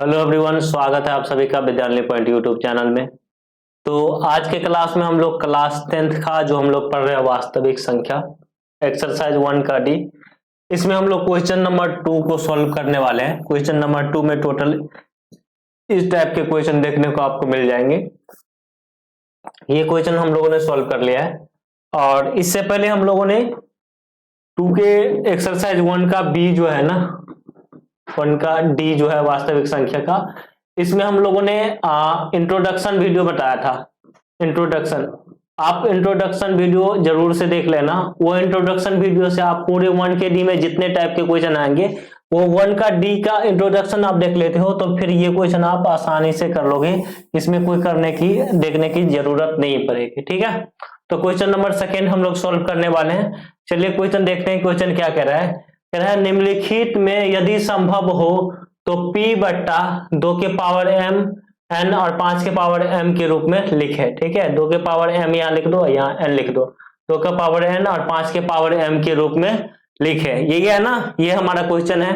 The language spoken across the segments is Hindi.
हेलो एवरीवन, स्वागत है आप सभी का विद्यालय पॉइंट यूट्यूब चैनल में। तो आज के क्लास में हम लोग क्लास 10th का जो हम लोग पढ़ रहे हैं वास्तविक संख्या एक्सरसाइज 1 का डी, इसमें हम लोग क्वेश्चन नंबर 2 को सॉल्व करने वाले हैं। क्वेश्चन नंबर 2 में टोटल इस टाइप के क्वेश्चन देखने को आपको मिल जाएंगे। ये क्वेश्चन हम लोगों ने सॉल्व कर लिया है और इससे पहले हम लोगों ने 2 के एक्सरसाइज 1 का बी जो है ना, 1 का डी जो है वास्तविक संख्या का, इसमें हम लोगों ने इंट्रोडक्शन वीडियो बताया था। इंट्रोडक्शन, आप इंट्रोडक्शन वीडियो जरूर से देख लेना। वो इंट्रोडक्शन वीडियो से आप पूरे 1 के डी में जितने टाइप के क्वेश्चन आएंगे वो 1 का डी का इंट्रोडक्शन आप देख लेते हो तो फिर ये क्वेश्चन आप आसानी से कर लोगे। इसमें कोई देखने की जरूरत नहीं पड़ेगी। ठीक है, तो क्वेश्चन नंबर 2 हम लोग सॉल्व करने वाले हैं। चलिए क्वेश्चन देखते हैं। क्वेश्चन क्या कह रहा है? कह रहा है निम्नलिखित में यदि संभव हो तो p बट्टा 2 के पावर m n और 5 के पावर m के रूप में लिखे। ठीक है, 2 के पावर m यहाँ लिख दो, यहाँ n लिख दो, 2 का पावर n और 5 के पावर m के रूप में लिखे। यही है ना, ये हमारा क्वेश्चन है।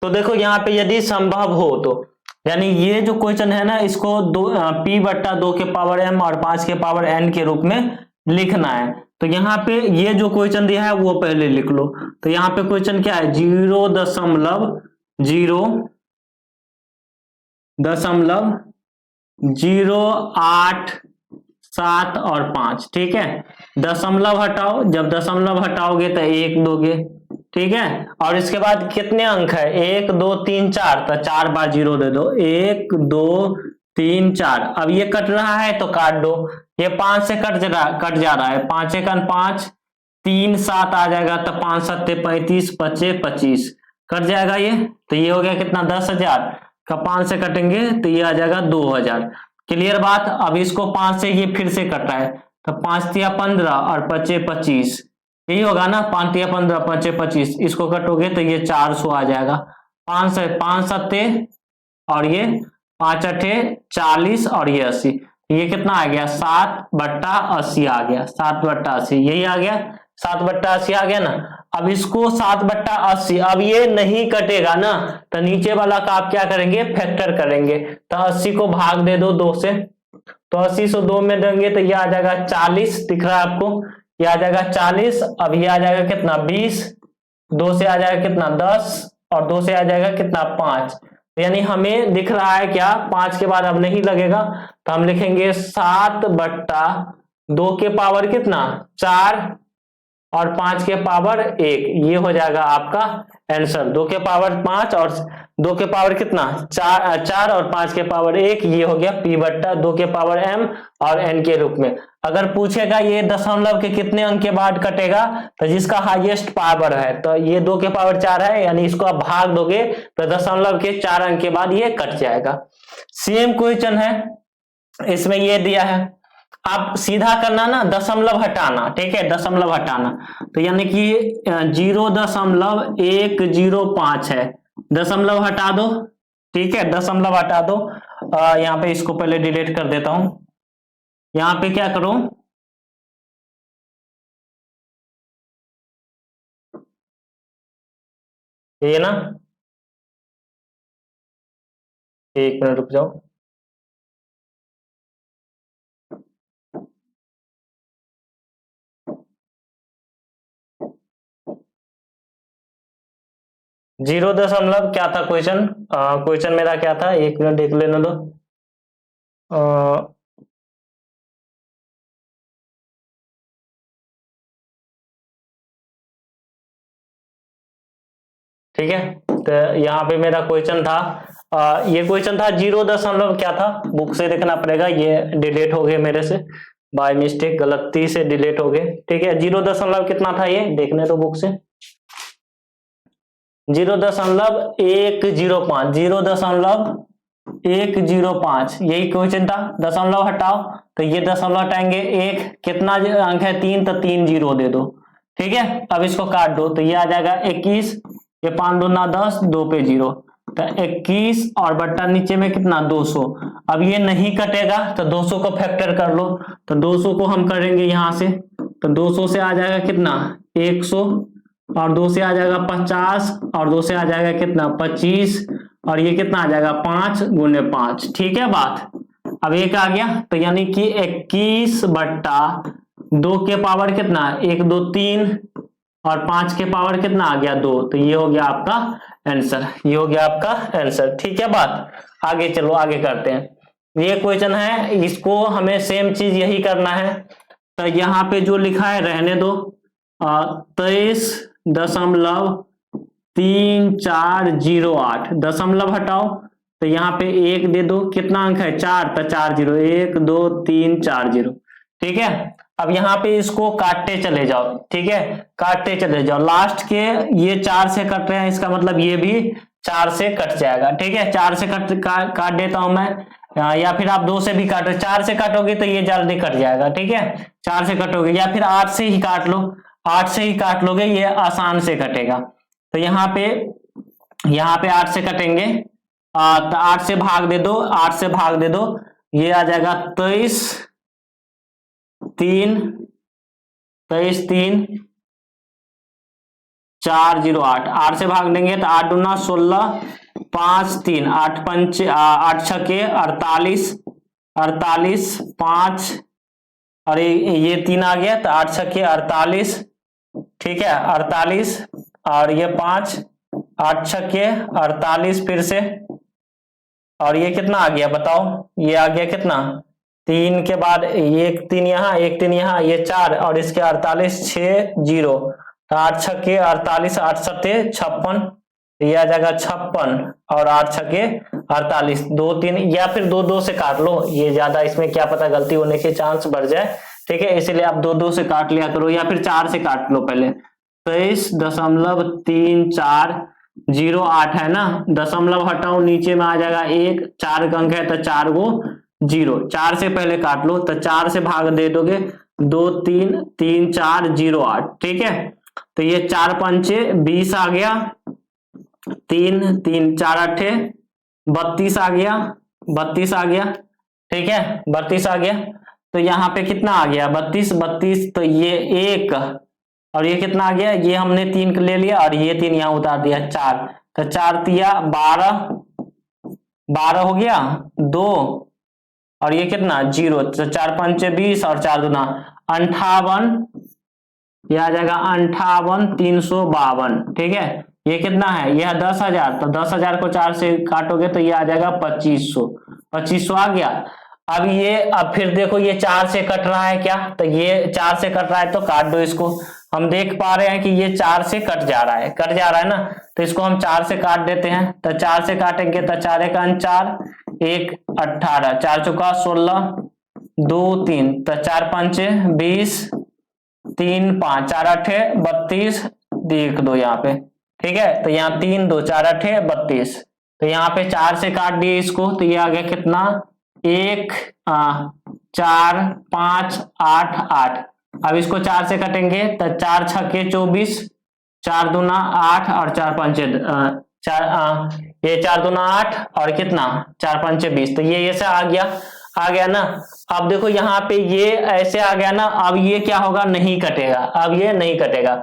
तो देखो यहाँ पे यदि संभव हो तो यानी ये जो क्वेश्चन है ना, इसको p बट्टा 2 के पावर m और 5 के पावर n के रूप में लिखना है। तो यहाँ पे ये जो क्वेश्चन दिया है वो पहले लिख लो। तो यहाँ पे क्वेश्चन क्या है? 0.087 और 5। ठीक है, दशमलव हटाओ, जब दशमलव हटाओगे तो 1 दोगे। ठीक है, और इसके बाद कितने अंक है? 1 2 3 4, तो 4 बार 0 दे दो। 1 2 3 4। अब ये कट रहा है तो काट दो। ये 5 से कट जा रहा है। 5 1 5, 3 7 आ जाएगा तो 5 7 35, 25 25 कट जाएगा ये। तो ये हो गया कितना? 10,000 का 5 से कटेंगे तो ये आ जाएगा 2,000। क्लियर बात? अब इसको 5 से ये फिर से कट रहा है तो 5 तिया 15 और 25 25, यही होगा ना। 5 तिया 15 25 25, इसको कटोगे तो ये 400 आ जाएगा। 5 से 5 सत्ते और ये 5 अठे 40 और ये 80, ये कितना आ गया? 7/80 आ गया। 7/80 यही आ गया। 7/80 आ गया ना। अब इसको 7/80, अब ये नहीं कटेगा ना तो नीचे वाला का आप क्या करेंगे? फैक्टर करेंगे। तो 80 को भाग दे दो 2 से, तो 80 से 2 में देंगे तो ये आ जाएगा 40। दिख रहा है आपको? ये आ जाएगा 40। अब ये आ जाएगा कितना? 20। 2 से आ जाएगा कितना? 10 और 2 से आ जाएगा कितना? 5। यानी हमें दिख रहा है क्या? 5 के बाद अब नहीं लगेगा तो हम लिखेंगे 7/2 के पावर कितना? 4 और 5 के पावर 1। ये हो जाएगा आपका आंसर। 2 के पावर 5 और 2 के पावर कितना? 4 और 5 के पावर 1। ये हो गया p बट्टा 2 के पावर m और n के रूप में। अगर पूछेगा ये दशमलव के कितने अंक के बाद कटेगा तो जिसका हाईएस्ट पावर है, तो ये 2 के पावर 4 है, यानी इसको आप भाग दोगे तो दशमलव के 4 अंक के बाद ये कट जाएगा। सेम क्वेश्चन है, इसमें ये दिया है। आप सीधा करना ना, दशमलव हटाना। ठीक है, दशमलव हटाना तो यानी कि 0.105 है। दशमलव हटा दो। ठीक है, दशमलव हटा दो। यहाँ पे इसको पहले डिलीट कर देता हूं। यहाँ पे क्या करो? ये ना, 1 मिनट रुक जाओ। जीरो दशमलव क्या था क्वेश्चन? क्वेश्चन मेरा क्या था? 1 मिनट देख लेने दो। ठीक है, तो यहाँ पे मेरा क्वेश्चन था, ये क्वेश्चन था 0. क्या था? बुक से देखना पड़ेगा, ये डिलीट हो गए मेरे से बाय मिस्टेक, गलती से डिलीट हो गए। ठीक है, 0. कितना था? ये देखने दो बुक से। 0.105, 0.105 यही क्वेश्चन था। दशमलव हटाओ तो ये दशमलव हटाएंगे। 1 कितना अंक है? 3, तो 3 0 दे दो। ठीक है, अब इसको काट दो तो ये आ जाएगा 21। ये 5 दूना 10, 2 पे 0, तो 21 और बट्टा नीचे में कितना? 200। अब ये नहीं कटेगा तो 200 को फैक्टर कर लो। तो 200 को हम करेंगे यहां से, तो 200 से आ जाएगा कितना? 100 और 2 से आ जाएगा 50 और 2 से आ जाएगा कितना? 25 और ये कितना आ जाएगा 5 गुने 5। ठीक है बात। अब एक आ गया तो यानी कि 21/2 के पावर कितना 1 2 3 और 5 के पावर कितना आ गया 2। तो ये हो गया आपका आंसर, ये हो गया आपका आंसर। ठीक है बात। आगे चलो आगे करते हैं। ये क्वेश्चन है, इसको हमें सेम चीज यही करना है। तो यहाँ पे जो लिखा है रहने दो, 23.3408 दशमलव हटाओ तो यहाँ पे 1 दे दो, कितना अंक है 4, तो 4 0 1 2 3 4 0। ठीक है। अब यहाँ पे इसको काटते चले जाओ। ठीक है, काटते चले जाओ, लास्ट के ये 4 से कट रहे हैं, इसका मतलब ये भी 4 से कट जाएगा। ठीक है, 4 से काट देता हूं मैं, या फिर आप 2 से भी काटो। 4 से काटोगे तो ये जल्दी कट जाएगा। ठीक है, 4 से कटोगे, या फिर 8 से ही काट लो, 8 से ही काट लोगे, ये आसान से कटेगा। तो यहाँ पे 8 से कटेंगे, तो 8 से भाग दे दो, 8 से भाग दे दो, ये आ जाएगा 23 3 408। 8 से भाग देंगे तो 8 दूना 16 5 3 8 5 8 6 48 48 5 और ये 3 आ गया तो 8 6 48। ठीक है 48 और ये 5 8 6 48 फिर से, और ये कितना आ गया बताओ, ये आ गया कितना 3 के बाद ये 3 यहाँ 1 3 यहाँ, ये 4 और इसके 48 6 0 तो 8 6 48 8 7 56, ये आ जाएगा 56 और 8 6 48 2 3, या फिर 2 2 से काट लो, ये ज्यादा इसमें क्या पता गलती होने के चांस बढ़ जाए। ठीक है, इसलिए आप 2 2 से काट लिया करो, या फिर 4 से काट लो पहले। 23.3408 है ना, दशमलव हटाओ, नीचे में आ जाएगा 1, 4 का अंक है तो 4 गो 0, 4 से पहले काट लो तो 4 से भाग दे दोगे 2 3 3 4 0 8। ठीक है, तो ये 4 5 20 आ गया, 3 3 4 8 32 आ गया, 32 आ गया। ठीक है 32 आ गया, तो यहाँ पे कितना आ गया 32 32, तो ये 1 और ये कितना आ गया, ये हमने 3 ले लिया और ये 3 यहाँ उतार दिया 4, तो 4 तिया 12 हो गया 2 और ये कितना 0, तो 4 5 20 और 4 दूना 58, ये आ जाएगा 58,352। ठीक है, ये कितना है, यह 10,000, तो 10,000 को 4 से काटोगे तो ये आ जाएगा 2500 आ गया। अब फिर देखो ये 4 से कट रहा है क्या, तो ये 4 से कट रहा है तो काट दो इसको। हम देख पा रहे हैं कि ये 4 से कट जा रहा है ना, तो इसको हम 4 से काट देते हैं। तो 4 से काटेंगे तो 4 1 4 1 18, 4 चौका 16 2 3, तो 4 5 20 3 5 4 8 32 देख दो यहाँ पे। ठीक है, तो यहाँ 3 2 4 8 32, तो यहाँ पे 4 से काट दिए इसको, तो ये आ गया कितना 1 4 5 8 8। अब इसको 4 से कटेंगे तो 4 6 24, 4 दूना 8 और 4 5 ये 4 दूना 8 और कितना 4 5 20, तो ये से आ गया ना। अब देखो यहाँ पे ये ऐसे आ गया ना, अब ये क्या होगा, नहीं कटेगा, अब ये नहीं कटेगा।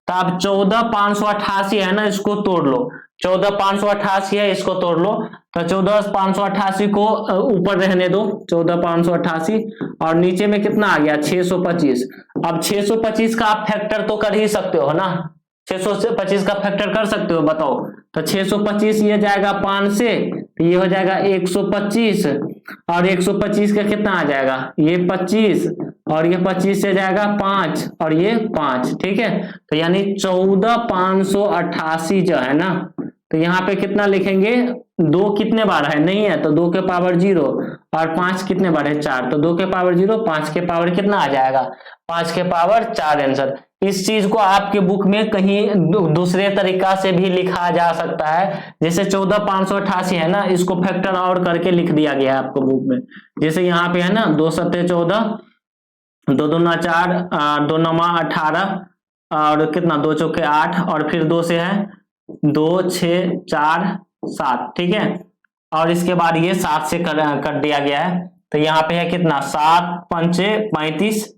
तो अब 14,588 है ना, इसको तोड़ लो, 14,588 है, इसको तोड़ लो। तो 14,588 को ऊपर रहने दो, 14,588 और नीचे में कितना आ गया 625। अब 625 का आप फैक्टर तो कर ही सकते हो ना, 625 का फैक्टर कर सकते हो, बताओ। तो 625 ये जाएगा 5 से, तो ये हो जाएगा 125 और 125 का कितना आ जाएगा, ये 25 और ये 25 से जाएगा 5 और ये 5। ठीक है, तो यानी 14,588 जो है ना, तो यहाँ पे कितना लिखेंगे, 2 कितने बार है नहीं है, तो 2 के पावर 0 और 5 कितने बार है 4, तो 2 के पावर 0 5 के पावर कितना आ जाएगा 5 के पावर 4 आंसर। इस चीज को आपके बुक में कहीं दूसरे तरीका से भी लिखा जा सकता है, जैसे 14,588 है ना, इसको फैक्टर और करके लिख दिया गया है आपको बुक में। जैसे यहाँ पे है ना 2 7 14 2 दूना 4 2 9 18 और कितना 2 चौके 8 और फिर 2 से है 2 6 4 7। ठीक है, और इसके बाद ये 7 से कर दिया गया है, तो यहाँ पे है कितना 7 5 35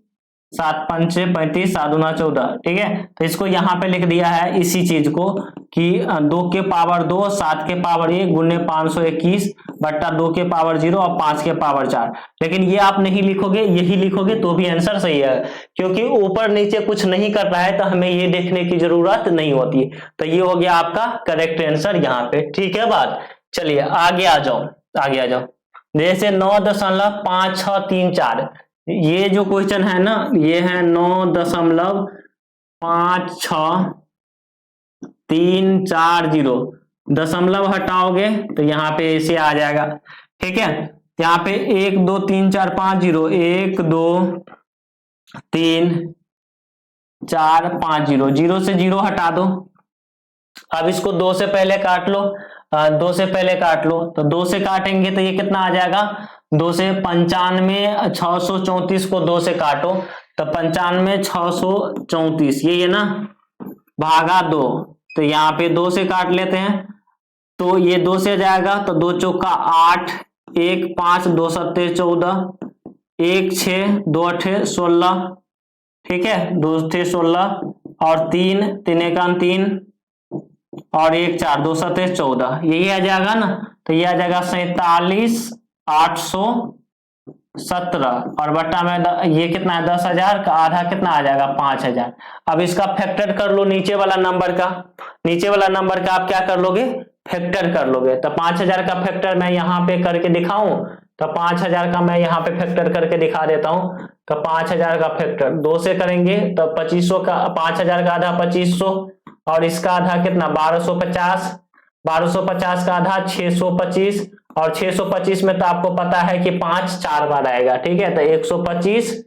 7 पंचे 35, 7 दूना 14, ठीक है। तो इसको यहाँ पे लिख दिया है इसी चीज को कि 2 के पावर 2, 7 के पावर 1 गुने 521 बट्टा 2 के पावर 0 और 5 के पावर 4। लेकिन ये आप नहीं लिखोगे, यही लिखोगे तो भी आंसर सही है, क्योंकि ऊपर नीचे कुछ नहीं कर रहा है तो हमें ये देखने की जरूरत नहीं होती। तो ये हो गया आपका करेक्ट आंसर यहाँ पे, ठीक है बात। चलिए आगे आ जाओ, आगे आ जाओ। जैसे 9.5634, ये जो क्वेश्चन है ना, ये है 9.5634, दशमलव हटाओगे तो यहाँ पे ऐसे आ जाएगा, ठीक है। यहाँ पे 1 2 3 4 5 0, 1 2 3 4 5 0, 0 से 0 हटा दो। अब इसको 2 से पहले काट लो, 2 से पहले काट लो, तो 2 से काटेंगे तो ये कितना आ जाएगा, 2 से 95, 634 को 2 से काटो तो 95 634, ये है ना, भागा 2, तो यहाँ पे 2 से काट लेते हैं तो ये 2 से जाएगा तो 2 चौका 8, 1 5 2 7 14, 1 6 2 8 16, ठीक है, 2 6 16 और 3 3 1 3 और 1 4 2 7 14, यही आ जाएगा ना। तो ये आ जाएगा 47,817 और बट्टा में ये कितना है 10,000 का आधा कितना आ जाएगा 5,000। अब इसका फैक्टर कर लो नीचे वाला नंबर का, नीचे वाला नंबर का आप क्या कर लोगे, फैक्टर कर लोगे। तो 5,000 का फैक्टर मैं यहाँ पे करके दिखाऊं, तो 5,000 का मैं यहाँ पे फैक्टर करके दिखा देता हूं। तो 5,000 का फैक्टर 2 से करेंगे तो 2500 का, 5,000 का आधा 2500 और इसका आधा कितना 1250, 1250 का आधा 625 और 625 में तो आपको पता है कि 5 4 बार आएगा, ठीक है। तो 125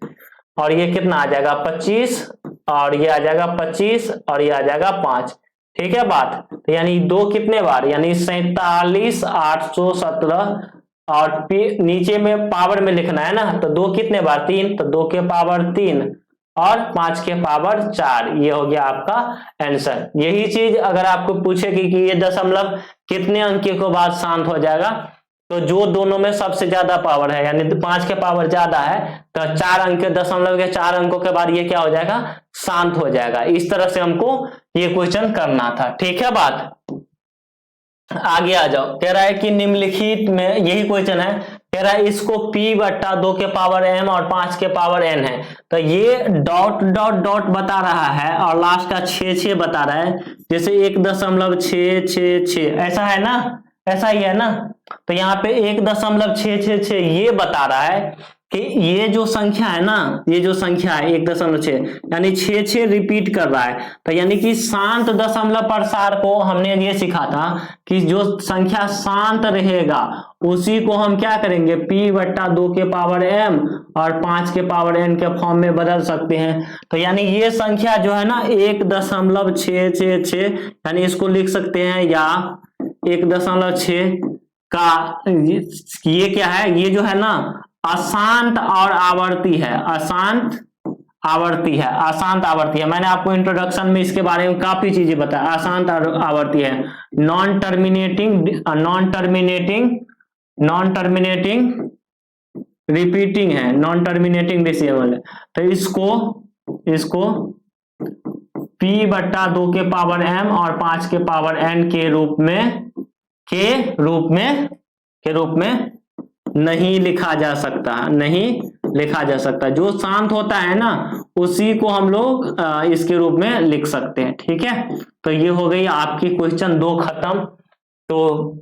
और ये कितना आ जाएगा 25 और ये आ जाएगा 25 और ये आ जाएगा 5, ठीक है बात। तो यानी 2 कितने बार, यानी 47,817 और नीचे में पावर में लिखना है ना, तो 2 कितने बार 3, तो 2 के पावर 3 और 5 के पावर 4, ये हो गया आपका आंसर। यही चीज अगर आपको पूछेगी कि ये दशमलव कितने अंक के बाद शांत हो जाएगा, तो जो दोनों में सबसे ज्यादा पावर है यानी 5 के पावर ज्यादा है तो 4 अंक के दशमलव के 4 अंकों के बाद ये क्या हो जाएगा, शांत हो जाएगा। इस तरह से हमको ये क्वेश्चन करना था, ठीक है बात। आगे आ जाओ, कह रहा है कि निम्नलिखित में, यही क्वेश्चन है, कह रहा है इसको p बट्टा 2 के पावर m और 5 के पावर n है। तो ये डॉट डॉट डॉट बता रहा है और लास्ट का 6 बता रहा है, जैसे 1.666 ऐसा है ना, ऐसा ही है ना। तो यहाँ पे 1.666 ये बता रहा है कि ये जो संख्या है ना, ये जो संख्या है 1.6 यानी 6 रिपीट कर रहा है। तो यानी कि शांत दशमलव प्रसार को हमने ये सीखा था कि जो संख्या शांत रहेगा उसी को हम क्या करेंगे, p बट्टा 2 के पावर m और 5 के पावर n के फॉर्म में बदल सकते हैं। तो यानी ये संख्या जो है ना 1.666 यानी इसको लिख सकते हैं या 1.6 का, ये क्या है, ये जो है ना अशांत और आवर्ती है, अशांत आवर्ती है, अशांत आवर्ती है। मैंने आपको इंट्रोडक्शन में इसके बारे में काफी चीजें बताया, अशांत आवर्ती है, नॉन टर्मिनेटिंग रिपीटिंग है, नॉन टर्मिनेटिंग डेसिमल है। तो इसको p बट्टा 2 के पावर m और 5 के पावर n के रूप में नहीं लिखा जा सकता, नहीं लिखा जा सकता। जो शांत होता है ना उसी को हम लोग इसके रूप में लिख सकते हैं, ठीक है। तो ये हो गई आपकी क्वेश्चन 2 खत्म। तो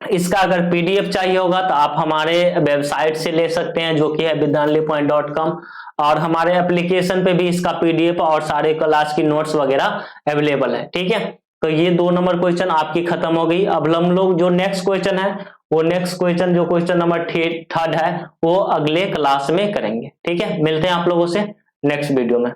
इसका अगर पीडीएफ चाहिए होगा तो आप हमारे वेबसाइट से ले सकते हैं जो कि है vidyanipoint.com, और हमारे एप्लीकेशन पे भी इसका पीडीएफ और सारे क्लास की नोट्स वगैरह अवेलेबल है, ठीक है। तो ये 2 नंबर क्वेश्चन आपकी खत्म हो गई। अब हम लोग जो नेक्स्ट क्वेश्चन है वो नेक्स्ट क्वेश्चन जो क्वेश्चन नंबर 3 है वो अगले क्लास में करेंगे, ठीक है। मिलते हैं आप लोगों से नेक्स्ट वीडियो में।